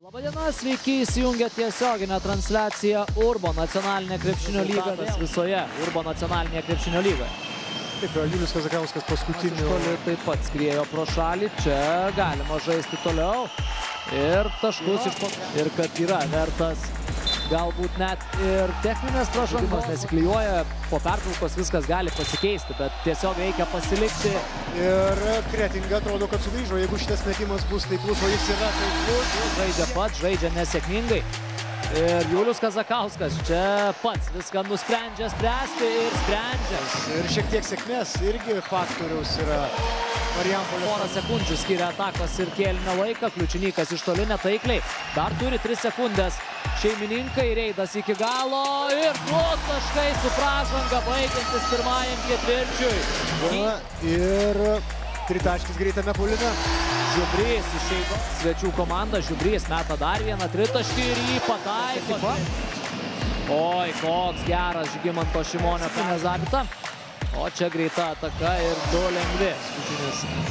Labadiena, sveiki įsijungę tiesioginę transliaciją Urbo nacionalinė krepšinio lyga visoje Urbo nacionalinėje krepšinio lygoje. Taip, Julius Kazakauskas paskutiniu. Taip pat skriejo pro šalį, čia galima žaisti toliau ir taškus iš po. Ir kad yra vertas galbūt net ir techninės pražangos, nesiklijuoja, po pertraukos viskas gali pasikeisti, bet tiesiog reikia pasilikti. Ir Kretinga atrodo, kad sugrįžo, jeigu šitas metimas bus taiklus, o jis yra taiklus. Žaidžia pats, žaidžia nesėkmingai. Ir Julius Kazakauskas čia pats viską nusprendžia spręsti ir sprendžia. Ir šiek tiek sėkmės irgi faktoriaus yra Marijampolės. Porą sekundžių skiria atakos ir kėlinio laiką. Kliučinykas iš toli netaikliai. Dar turi 3 sekundės. Šeimininkai, Reidas iki galo ir 2 taškai su pražanga baigiantis pirmajam ketvirčiui. Ir tritaškis greitame puolime. Žiubrys išeina. Svečių komanda. Žiubrys meta dar vieną tritaškį ir jį pataiko. Oi, koks geras Žygimanto Šimonio Pinezabita. O čia greita ataka ir 2 lengvi.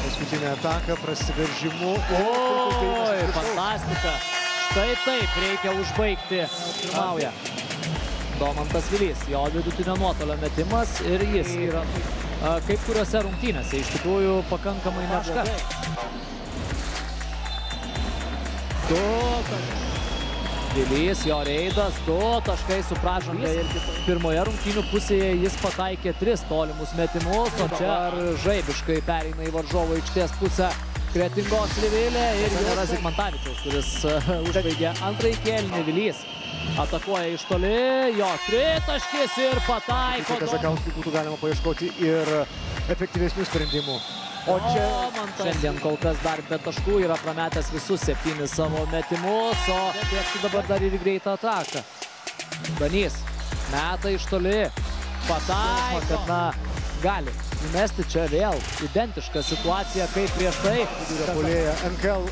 Paskutinė ataka prasiveržimu. Oi, fantastika. Štai taip reikia užbaigti. Pirmauja Domantas Vilys. Jo vidutinio nuotolio metimas ir jis yra kaip kuriuose rungtynėse. Iš tikrųjų pakankamai neapška. Vilys, jo Reidas, 2 taškai su pražanga. Pirmoje rungtynių pusėje jis pataikė 3 tolimus metimus, o čia žaibiškai pereina į varžovo aikštės pusę Kretingos Livilė ir nėra Zigmantavičiaus, kuris užbaigė antrąjį kėlinį. Vilys atakuoja iš toli, jo tritaškis ir pataiko. Kazakauskui būtų galima paieškoti ir efektyvesnių sprendimų. O čia šiandien kol kas dar be taškų yra prametęs visus 7 savo metimus, o bėgti dabar dar ir greitą ataką. Danys meta iš toli, pataiko, kad gali įmesti čia vėl identišką situaciją kaip prieš tai. Vidurio puolėja, NKL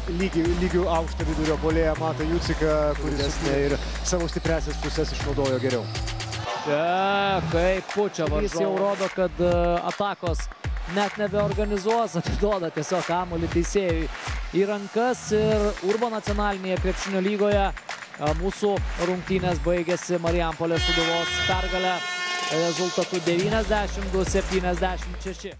lygių aukštą vidurio puolėją Matą Juciką, kuris ir savo stipresias pusės išnaudojo geriau. Čia kaip pučia varžovas. Jis jau rodo, kad atakos net nebeorganizuos, atiduoda tiesiog kamuolį teisėjui į rankas. Ir Urbo nacionalinėje krepšinio lygoje mūsų rungtynės baigėsi Marijampolės Sūduvos pergale rezultatu 92-76.